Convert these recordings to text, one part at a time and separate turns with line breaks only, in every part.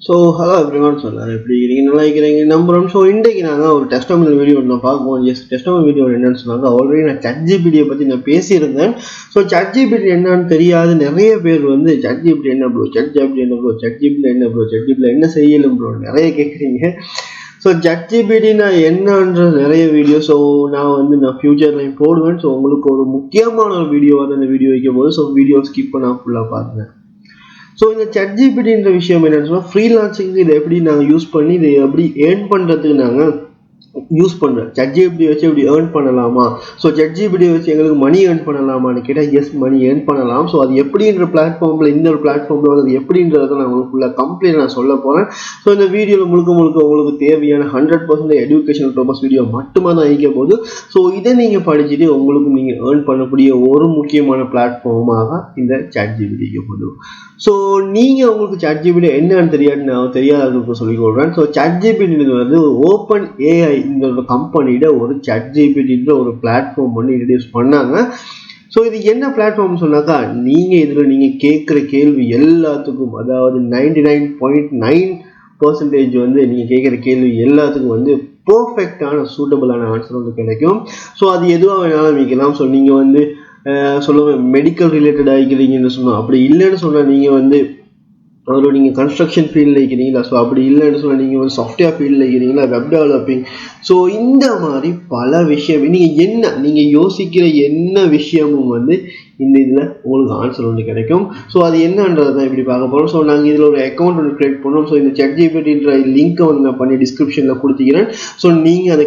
So, hello everyone. So, எப்படி இருக்கீங்க? நல்லா இருக்கீங்க நம்புறோம். ஸோ இன்றைக்கு நாங்கள் ஒரு டெஸ்டமில் வீடியோ நான் பார்க்குவோம். எஸ் டெஸ்டமில் வீடியோ என்னன்னு சொன்னாங்க, ஆல்ரெடி நான் Chat GPT பற்றி நான் பேசியிருந்தேன். ஸோ Chat GPT என்னன்னு தெரியாது நிறைய பேர் வந்து Chat GPT என்ன ப்ரோ, Chat GPT என்ன ப்ரோ, Chat GPT என்ன ப்ரோ, Chat GPT என்ன செய்யலும் ப்ரோ நிறைய கேட்குறீங்க. ஸோ Chat GPT நான் என்னன்ற நிறைய வீடியோ நான் ஃபியூச்சர்லையும் போடுவேன். ஸோ உங்களுக்கு ஒரு முக்கியமான ஒரு வீடியோ வந்து அந்த வீடியோ வைக்கும் போது வீடியோ ஸ்கிப் பண்ண ஃபுல்லாக பாருங்கள். ஸோ இந்த Chat GPTன்ற விஷயம் என்னன்னு சொன்னால், ஃப்ரீலான்சிங் இதை எப்படி நாங்கள் யூஸ் பண்ணி இதை எப்படி ஏர்ன் பண்ணுறதுக்கு நாங்கள் யூஸ் பண்ணுறேன். Chat GPT வச்சு எப்படி ஏர்ன் பண்ணலாமா, ஸோ Chat GPT வச்சு எங்களுக்கு மணி ஏர்ன் பண்ணலாமான்னு கேட்டால் எஸ், மணி ஏர்ன் பண்ணலாம். ஸோ அது எப்படின்ற பிளாட்ஃபார்மில் இந்த ஒரு பிளாட்ஃபார்மில் வந்து எப்படின்றத நான் உங்களுக்கு ஃபுல்லாக கம்ப்ளீட் நான் சொல்ல போகிறேன். ஸோ இந்த வீடியோவில் முழுக்க உங்களுக்கு தேவையான 100% எஜுகேஷனல் பர்பஸ் வீடியோ மட்டுமே தான் இருக்க போது. ஸோ இதை நீங்கள் படிச்சுட்டு உங்களுக்கு நீங்கள் ஏர்ன் பண்ணக்கூடிய ஒரு முக்கியமான பிளாட்ஃபார்மாக இந்த Chat GPT இருக்க. ஸோ நீங்கள் உங்களுக்கு Chat GPT என்னன்னு தெரியாதவங்களுக்கு சொல்லிக் கொடுறேன். ஸோ Chat GPT வந்து ஓப்பன் ஏஐ இந்த கம்பெனியோட ஒரு Chat GPTன்ற ஒரு பிளாட்ஃபார்ம் வந்து இன்ட்ரடியூஸ் பண்ணாங்க. ஸோ இது என்ன பிளாட்ஃபார்ம் சொன்னாக்கா, நீங்கள் இதில் நீங்கள் கேட்குற கேள்வி எல்லாத்துக்கும், அதாவது 99.9% வந்து நீங்கள் கேட்குற கேள்வி எல்லாத்துக்கும் வந்து பர்ஃபெக்டான சூட்டபிளான ஆன்சர் வந்து கிடைக்கும். ஸோ அது எதுவாக வேணாலும் வைக்கலாம். ஸோ நீங்கள் வந்து சொல்லுவேன் மெடிக்கல் ரிலேட்டட் ஆகிக்கிறீங்கன்னு சொன்னோம், அப்படி இல்லைன்னு சொன்னால் நீங்கள் வந்து நீங்கள் கன்ஸ்ட்ரக்ஷன் ஃபீல்டில் இருக்கிறீங்களா, ஸோ அப்படி இல்லைன்னு சொன்னால் நீங்கள் வந்து சாஃப்ட்வேர் ஃபீல்டில் இருக்கிறீங்களா, வெப் டெவலப்பிங், ஸோ இந்த மாதிரி பல விஷயம் நீங்கள் யோசிக்கிற என்ன விஷயமும் வந்து இந்த இதில் உங்களுக்கு ஆன்சர் வந்து கிடைக்கும். ஸோ அது என்னன்றது தான் இப்படி பார்க்க போகிறோம். ஸோ நாங்கள் இதில் ஒரு அக்கௌண்ட் ஒன்று க்ரியேட் பண்ணோம். ஸோ இந்த Chat GPTன்ற லிங்க்கை வந்து நான் பண்ணி டிஸ்கிரிப்ஷனில் கொடுத்துக்கிறேன். ஸோ நீங்கள் அதை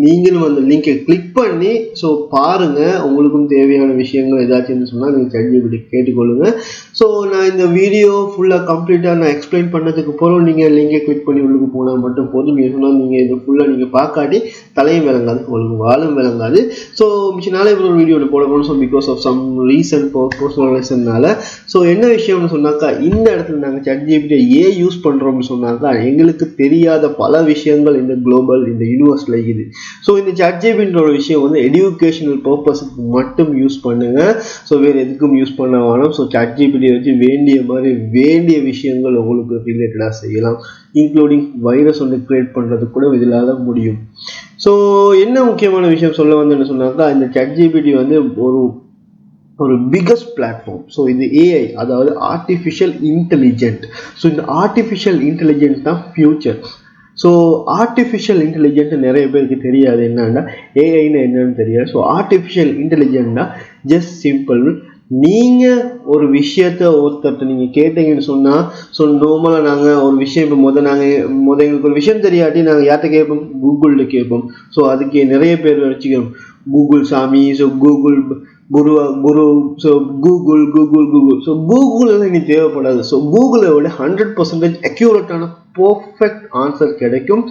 நீங்களும் அந்த லிங்கை கிளிக் பண்ணி ஸோ பாருங்கள். உங்களுக்கும் தேவையான விஷயங்கள் ஏதாச்சும் சொன்னால் நீங்கள் Chat GPT கேட்டுக்கொள்ளுங்கள். ஸோ நான் இந்த வீடியோ ஃபுல்லாக கம்ப்ளீட்டாக நான் எக்ஸ்பிளைன் பண்ணதுக்கு போகிறோம். நீங்கள் லிங்கை கிளிக் பண்ணி உள்ளுக்கு போனால் மட்டும் போதும். சொன்னால் நீங்கள் இது ஃபுல்லாக நீங்கள் பார்க்காட்டி தலையும் விளங்காது, உங்களுக்கு வாழும் விளங்காது. ஸோ மிச்ச நாளே ஒரு வீடியோவில் போட போகணும். So because of some reason, personal ரீசன்னால. ஸோ என்ன விஷயம்னு சொன்னாக்கா, இந்த இடத்துல நாங்கள் Chat GPT ஏன் யூஸ் பண்ணுறோம்னு சொன்னாக்கா, எங்களுக்கு தெரியாத பல விஷயங்கள் இந்த குளோபல் இந்த யூனிவர்ஸில் இருக்குது. ஸோ இந்த Chat GPTன்ற ஒரு விஷயம் வந்து எஜுகேஷனல் பர்பஸுக்கு மட்டும் யூஸ் பண்ணுங்க. ஸோ வேறு எதுக்கும் யூஸ் பண்ண வேணாம். ஸோ Chat GPT வச்சு வேண்டிய விஷயங்கள் உங்களுக்கு ரிலேட்டடாக செய்யலாம், இன்க்ளூடிங் வைரஸ் ஒன்று கிரியேட் பண்ணுறது கூட இதில் முடியும். ஸோ என்ன முக்கியமான விஷயம் சொல்ல வந்தேன்னு சொன்னாக்கா, இந்த Chat GPT வந்து ஒரு பிகஸ்ட் பிளாட்ஃபார்ம். ஸோ இது ஏஐ, அதாவது ஆர்டிஃபிஷியல் இன்டெலிஜென்ட். ஸோ இந்த ஆர்டிஃபிஷியல் இன்டெலிஜென்ட் தான் ஃபியூச்சர். ஸோ ஆர்டிஃபிஷியல் இன்டெலிஜென்ட் நிறைய பேருக்கு தெரியாது என்னன்னா, ஏஐன்னு என்னன்னு தெரியாது. ஸோ ஆர்டிஃபிஷியல் இன்டெலிஜென்ட்னா ஜஸ்ட் சிம்பிள், நீங்கள் ஒரு விஷயத்த ஒருத்தர்கிட்ட நீங்கள் கேட்டீங்கன்னு சொன்னால், ஸோ நார்மலாக நாங்கள் ஒரு விஷயம் இப்போ எங்களுக்கு ஒரு விஷயம் தெரியாட்டி நாங்கள் யார்கிட்ட கேட்போம், கூகுள்கிட்ட கேட்போம். ஸோ அதுக்கு நிறைய பேர் வச்சுக்கிறோம், கூகுள் சாமி, ஸோ கூகுள் குரு, ஸோ கூகுள். ஸோ கூகுளில் இனி தேவைப்படாது. ஸோ கூகுளை விட 100% அக்யூரேட்டான பர்ஃபெக்ட் ஆன்சர் கிடைக்கும்.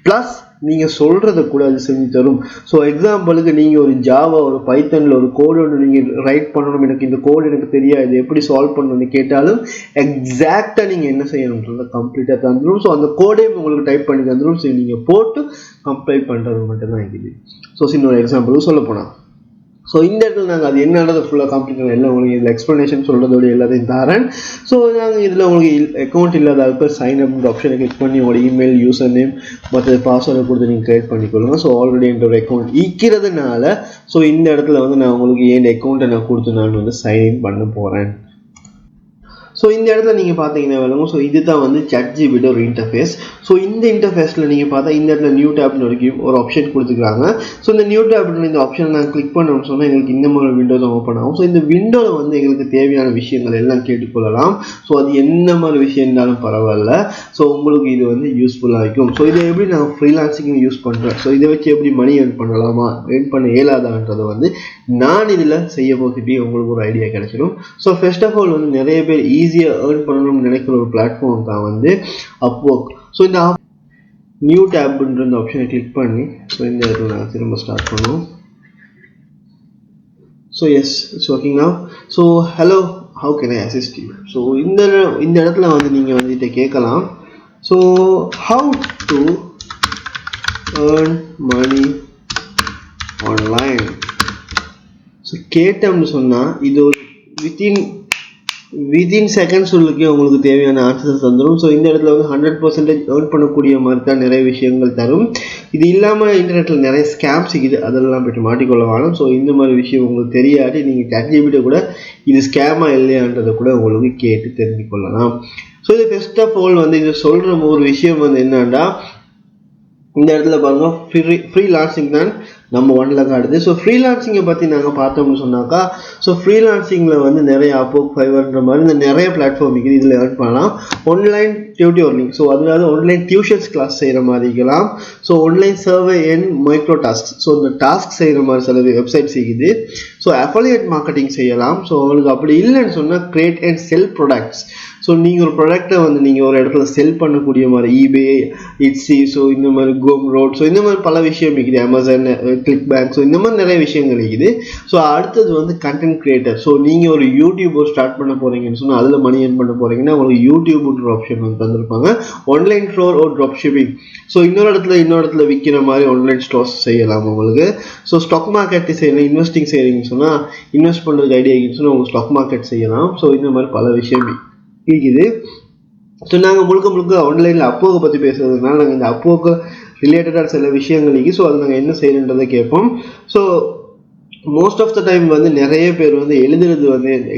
ப்ளஸ் நீங்கள் சொல்கிறத கூட அது செஞ்சு தரும். ஸோ எக்ஸாம்பிளுக்கு நீங்கள் ஒரு ஜாவா, ஒரு பைத்தனில் ஒரு கோடு ஒன்று நீங்கள் ரைட் பண்ணணும், எனக்கு இந்த கோடு எனக்கு தெரியாது எப்படி சால்வ் பண்ணணும்னு கேட்டாலும் எக்ஸாக்டாக நீங்கள் என்ன செய்யணுன்றதை கம்ப்ளீட்டாக தந்துடும். ஸோ அந்த கோடையும் உங்களுக்கு டைப் பண்ணி தந்துடும். ஸோ நீங்கள் போட்டு கம்ப்ளைண்ட் பண்ணுறது மட்டும்தான் இருக்குது. ஸோ இன்னொரு எக்ஸாம்பிளுக்கு சொல்ல போனால், ஸோ இந்த இடத்துல நாங்கள் அது என்னன்றது ஃபுல்லாக கம்ப்ளீட் எல்லாம் உங்களுக்கு இதில் எக்ஸ்ப்ளனேஷன் சொல்கிறதோட எல்லாத்தையும் தரேன். ஸோ நாங்கள் இதில் உங்களுக்கு அக்கௌண்ட் இல்லாத ஆளுக்கு சைன் அப்ன்ற ஆப்ஷனை கிளிக் பண்ணி உங்களோட இமெயில், யூசர் நேம், மற்ற பாஸ்வேர்டை கொடுத்து நீங்கள் கிரியேட் பண்ணிக்கொள்ளுங்க. ஸோ ஆல்ரெடி என்ற ஒரு அக்கௌண்ட் இருக்கிறதுனால ஸோ இந்த இடத்துல வந்து நான் உங்களுக்கு என் அக்கௌண்ட்டை நான் கொடுத்து நான் வந்து சைன்இன் பண்ண போகிறேன். ஸோ இந்த இடத்துல நீங்கள் பார்த்தீங்கன்னா விளங்கும். ஸோ இதுதான் வந்து Chat GPT ஒரு இன்டர்ஃபேஸ். ஸோ இந்த இன்டர்ஃபேஸில் நீங்கள் பார்த்தா இந்த இடத்துல நியூ டேப்னு ஒரு ஆப்ஷன் கொடுத்துருக்காங்க. ஸோ இந்த நியூ டேப்னு இந்த ஆப்ஷனை நாங்கள் கிளிக் பண்ணோம்னு சொன்னால் எங்களுக்கு இந்த மாதிரி விண்டோ தான் ஓப்பன் ஆகும். ஸோ இந்த விண்டோவில் வந்து எங்களுக்கு தேவையான விஷயங்கள் எல்லாம் கேட்டுக்கொள்ளலாம். ஸோ அது என்ன மாதிரி விஷயம் இருந்தாலும் பரவாயில்ல. ஸோ உங்களுக்கு இது வந்து யூஸ்ஃபுல்லாக இருக்கும். ஸோ இதை எப்படி நாங்கள் ஃப்ரீலான்சிங் யூஸ் பண்ணுறேன், ஸோ இதை வச்சு எப்படி மணி ஏர்ன் பண்ணலாமா, ஏர்ன் பண்ண இயலாதான்றதை வந்து நான் இதில் செய்ய போகிட்டே உங்களுக்கு ஒரு ஐடியா கிடைச்சிடும். ஸோ ஃபர்ஸ்ட் ஆஃப் ஆல் வந்து நிறைய பேர் ஈஸியாக ஏர்ன் பண்ணணும்னு நினைக்கிற ஒரு பிளாட்ஃபார்ம் தான் வந்து அப்வொர்க். ஸோ இந்த நியூ டேப்ன்ற இந்த ஆப்ஷனை கிளிக் பண்ணி ஸோ இந்த இடத்துல நாங்கள் திரும்ப ஸ்டார்ட் பண்ணுவோம். So yes, it's working now. So hello, how can I assist you. So இந்த இடத்துல வந்து நீங்கள் வந்துட்டு கேட்கலாம், so how to earn money online. So கேட்டோம்னு சொன்னால் இது ஒரு வித்தின் within seconds உங்களுக்கு தேவையான ஆன்சர்ஸ் தந்துடும். ஸோ இந்த இடத்துல வந்து 100% ஏர்ன் பண்ணக்கூடிய மாதிரி தான் நிறைய விஷயங்கள் தரும். இது இல்லாமல் இன்டர்நெட்ல நிறைய ஸ்கேம்ஸ் இருக்குது, அதெல்லாம் போய்ட்டு மாட்டிக்கொள்ள வேணும். ஸோ இந்த மாதிரி விஷயம் உங்களுக்கு தெரியாது, நீங்கள் ChatGPT கூட இது ஸ்கேமா இல்லையான்றதை கூட உங்களுக்கு கேட்டு தெரிஞ்சு கொள்ளலாம். ஸோ இது ஃபர்ஸ்ட் ஆஃப் ஆல் வந்து இது சொல்ற ஒரு விஷயம் வந்து என்னன்னா, இந்த இடத்துல பாருங்க ஃப்ரீலான்சிங் தான் நம்ம ஒன்ல காட்டுது. ஸோ ஃப்ரீலான்சிங்கை பற்றி நாங்கள் பார்த்தோம்னு சொன்னாக்கா, ஸோ ஃப்ரீலான்சிங்கில் வந்து நிறைய அப்போக் ஃபைவர்ன்ற மாதிரி இந்த நிறைய பிளாட்ஃபார்ம் இருக்குது, இதில் ஏர்ன் பண்ணலாம். ஆன்லைன் டியூட்டோரிங், ஸோ அதாவது ஆன்லைன் டியூஷன்ஸ் கிளாஸ் செய்கிற மாதிரி இருக்கலாம். So online survey and micro task, so இந்த டாஸ்க் செய்கிற மாதிரி சில வெப்சைட்ஸ் இருக்குது. ஸோ அஃபிலியேட் மார்க்கெட்டிங் செய்யலாம். ஸோ உங்களுக்கு அப்படி இல்லைன்னு சொன்னால் create and sell products, so நீங்கள் ஒரு ப்ராடக்டை வந்து நீங்கள் ஒரு இடத்துல செல் பண்ணக்கூடிய மாதிரி ஈபே, இட்ஸி, ஸோ இந்த மாதிரி கோம் ரோட், ஸோ இந்த மாதிரி பல விஷயம் இருக்குது, அமேசான், கிளிக் பேங்க், ஸோ இந்த மாதிரி நிறைய விஷயங்கள் இருக்குது. ஸோ அடுத்தது வந்து கண்டென்ட் கிரியேட்டர், ஸோ நீங்கள் ஒரு யூடியூப் ஸ்டார்ட் பண்ண போகிறீங்கன்னு சொன்னால் அதில் மணி ஏர்ன் பண்ண போகிறீங்கன்னா உங்களுக்கு யூடியூப்ன்ற ஆப்ஷன் வந்து தந்திருப்பாங்க. ஆன்லைன் ஸ்டோர் ஒரு ட்ராப் ஷிப்பிங், ஸோ இன்னொரு இடத்துல விற்கிற மாதிரி ஆன்லைன் ஸ்டோர்ஸ் செய்யலாம் உங்களுக்கு. ஸோ ஸ்டாக் மார்க்கெட் செய்யலாம், இன்வெஸ்டிங் செய்கிறீங்கன்னு சொன்னால் இன்வெஸ்ட் பண்ணுறதுக்கு ஐடியா இருக்குன்னு சொன்னால் உங்களுக்கு ஸ்டாக் மார்க்கெட் செய்யலாம். ஸோ இந்த மாதிரி பல விஷயம் இருக்குது. ஸோ நாங்கள் முழுக்க ஆன்லைனில் அப்போவை பற்றி பேசுறதுனால நாங்கள் இந்த அப்போக்கு ரிலேட்டடாக சில விஷயங்கள் இருக்குது. ஸோ அது நாங்கள் என்ன செய்யணுன்றதை கேட்போம். So most of the time வந்து நிறைய பேர் வந்து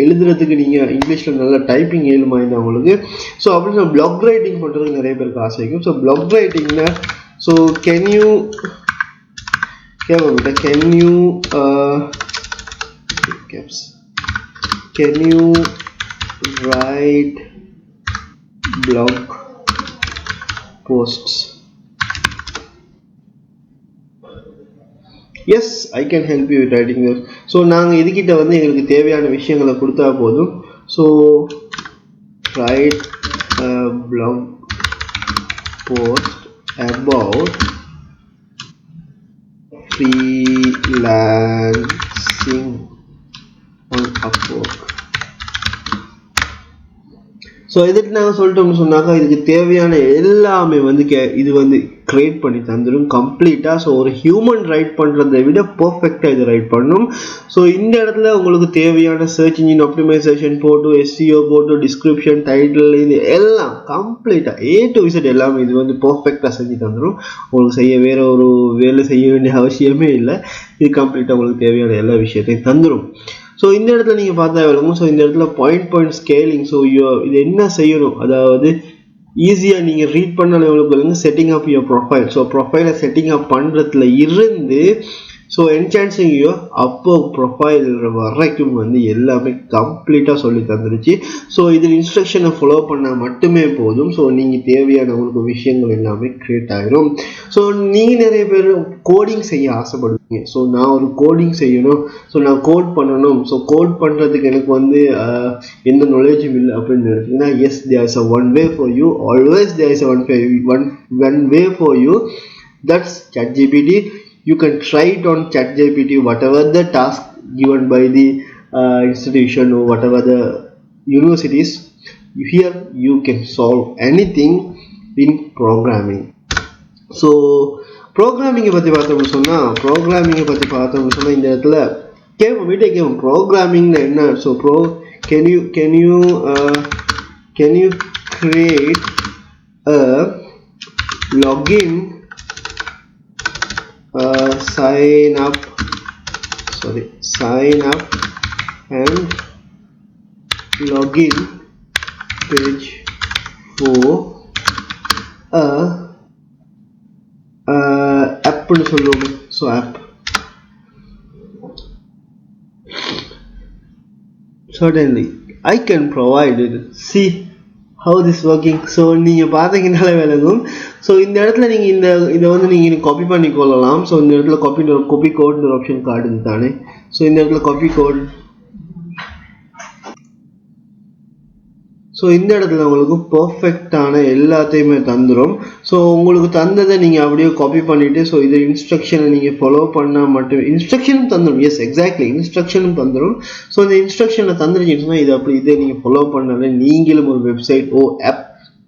எழுதுறதுக்கு நீங்கள் இங்கிலீஷில் நல்ல டைப்பிங் ஏழுமா இருந்தவங்களுக்கு, ஸோ அப்படின்னு நான் பிளாக் ரைட்டிங் பண்ணுறதுக்கு நிறைய பேருக்கு ஆசை இருக்கும். ஸோ பிளாக் ரைட்டிங்கில் so can you write blog posts? Yes, I can help you with writing this. So நாங்கள் இதுகிட்ட வந்து எங்களுக்கு தேவையான விஷயங்களை கொடுத்தா போதும். So write a blog post about freelancing on Upwork. So இதுக்கு நாங்கள் சொல்லிட்டோம்னு சொன்னாக்கா இதுக்கு தேவையான எல்லாமே வந்து இது வந்து கிரியேட் பண்ணி தந்துடும் கம்ப்ளீட்டாக. ஸோ ஒரு ஹியூமன் ரைட் பண்ணுறதை விட பர்ஃபெக்டாக இது ரைட் பண்ணும். ஸோ இந்த இடத்துல உங்களுக்கு தேவையான சர்ச் இன்ஜின் ஆப்டிமைசேஷன் போட்டு, எஸ்சிஓ போட்டு, டிஸ்கிரிப்ஷன், டைட்டில், இது எல்லாம் கம்ப்ளீட்டாக A to Z எல்லாமே இது வந்து பர்ஃபெக்டாக செஞ்சு தந்துடும். உங்களுக்கு வேற ஒரு வேலை செய்ய வேண்டிய அவசியமே இல்லை. இது கம்ப்ளீட்டாக உங்களுக்கு தேவையான எல்லா விஷயத்தையும் தந்துடும். ஸோ இந்த இடத்துல நீங்கள் பார்த்தா விளங்கும். ஸோ இந்த இடத்துல பாயிண்ட் ஸ்கேலிங், ஸோ இது என்ன செய்யணும், அதாவது ஈஸியாக நீங்கள் ரீட் பண்ண லெவலுக்கு செட்டிங் அப் யுவர் ப்ரொஃபைல். ஸோ ப்ரொஃபைலை செட்டிங் அப் பண்ணுறதுல இருந்து ஸோ என்ஹான்சிங் யுவர் அப்போ ப்ரொஃபைல் வரைக்கும் வந்து எல்லாமே கம்ப்ளீட்டாக சொல்லி தந்துருச்சு. ஸோ இதில் இன்ஸ்ட்ரக்ஷனை ஃபாலோ பண்ணால் மட்டுமே போதும். ஸோ நீங்கள் தேவையான உங்களுக்கு விஷயங்கள் எல்லாமே கிரியேட் ஆகிடும். ஸோ நீங்கள் நிறைய பேர் கோடிங் செய்ய ஆசைப்படுவீங்க. ஸோ நான் ஒரு கோடிங் செய்யணும், ஸோ நான் கோட் பண்ணணும், ஸோ கோட் பண்ணுறதுக்கு எனக்கு வந்து எந்த நாலேஜும் இல்லை அப்படின்னு நினைச்சீங்கன்னா, yes, there is a one way for you. Always there is a one way for you. That's ChatGPT. You can try it on ChatGPT, whatever the task given by the institution or whatever the universities. Here you can solve anything in programming. So programming பற்றி பார்த்தோம்னு சொன்னால் இந்த இடத்துல கேட்கும் programming என்ன. So can you create a login, sign up and login page for app னு சொல்லுவோமே. So app certainly I can provide it. See how this working. So நீங்கள் பார்த்தீங்கன்னாலே விளங்கும். ஸோ இந்த இடத்துல நீங்கள் இதை வந்து நீங்கள் காப்பி பண்ணி கொள்ளலாம். ஸோ இந்த இடத்துல காப்பி கோட்னு ஒரு ஆப்ஷன் கார்டு தானே. ஸோ இந்த இடத்துல காப்பி கோட், ஸோ இந்த இடத்துல உங்களுக்கு பர்ஃபெக்டான எல்லாத்தையுமே தந்துடும். ஸோ உங்களுக்கு தந்ததை நீங்கள் அப்படியே காப்பி பண்ணிவிட்டு, ஸோ இது இன்ஸ்ட்ரக்ஷனை நீங்கள் ஃபாலோ பண்ணால் மட்டும் இன்ஸ்ட்ரக்ஷனும் தந்துடும். எஸ், எக்ஸாக்ட்லி, இன்ஸ்ட்ரக்ஷனும் தந்துடும். ஸோ இந்த இன்ஸ்ட்ரக்ஷனை தந்துருச்சுன்னா இதை நீங்கள் ஃபாலோ பண்ணாலே நீங்களும் ஒரு வெப்சைட் ஆப்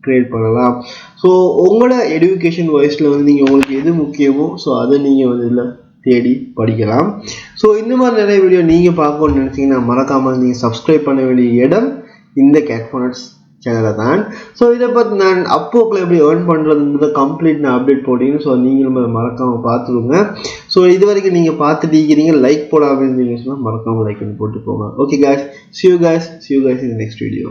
கிரியேட் பண்ணலாம். ஸோ உங்களோட எடுகேஷன் வைஸில் வந்து நீங்கள் உங்களுக்கு எது முக்கியமோ ஸோ அதை நீங்கள் வந்து இதில் தேடி படிக்கலாம். ஸோ இந்த மாதிரி நிறைய வீடியோ நீங்கள் பார்க்கணும்னு நினச்சிங்கன்னா மறக்காமல் நீங்கள் சப்ஸ்கிரைப் பண்ண வேண்டிய இடம் இந்த Cattfonets சேனலை தான். ஸோ இதை பற்றி நான் அப்போக்கில் எப்படி ஏர்ன் பண்ணுறதுன்றத கம்ப்ளீட் நான் அப்டேட் போட்டீங்க. ஸோ நீங்களும் அதை மறக்காமல் பார்த்துருங்க. ஸோ இது வரைக்கும் நீங்கள் பார்த்துட்டு இருக்கிறீங்க, லைக் போடாமல் இருந்தீங்க சொன்னால் மறக்காமல் லைக் பண்ணி போட்டு போங்க. Okay guys, see you guys in the next video.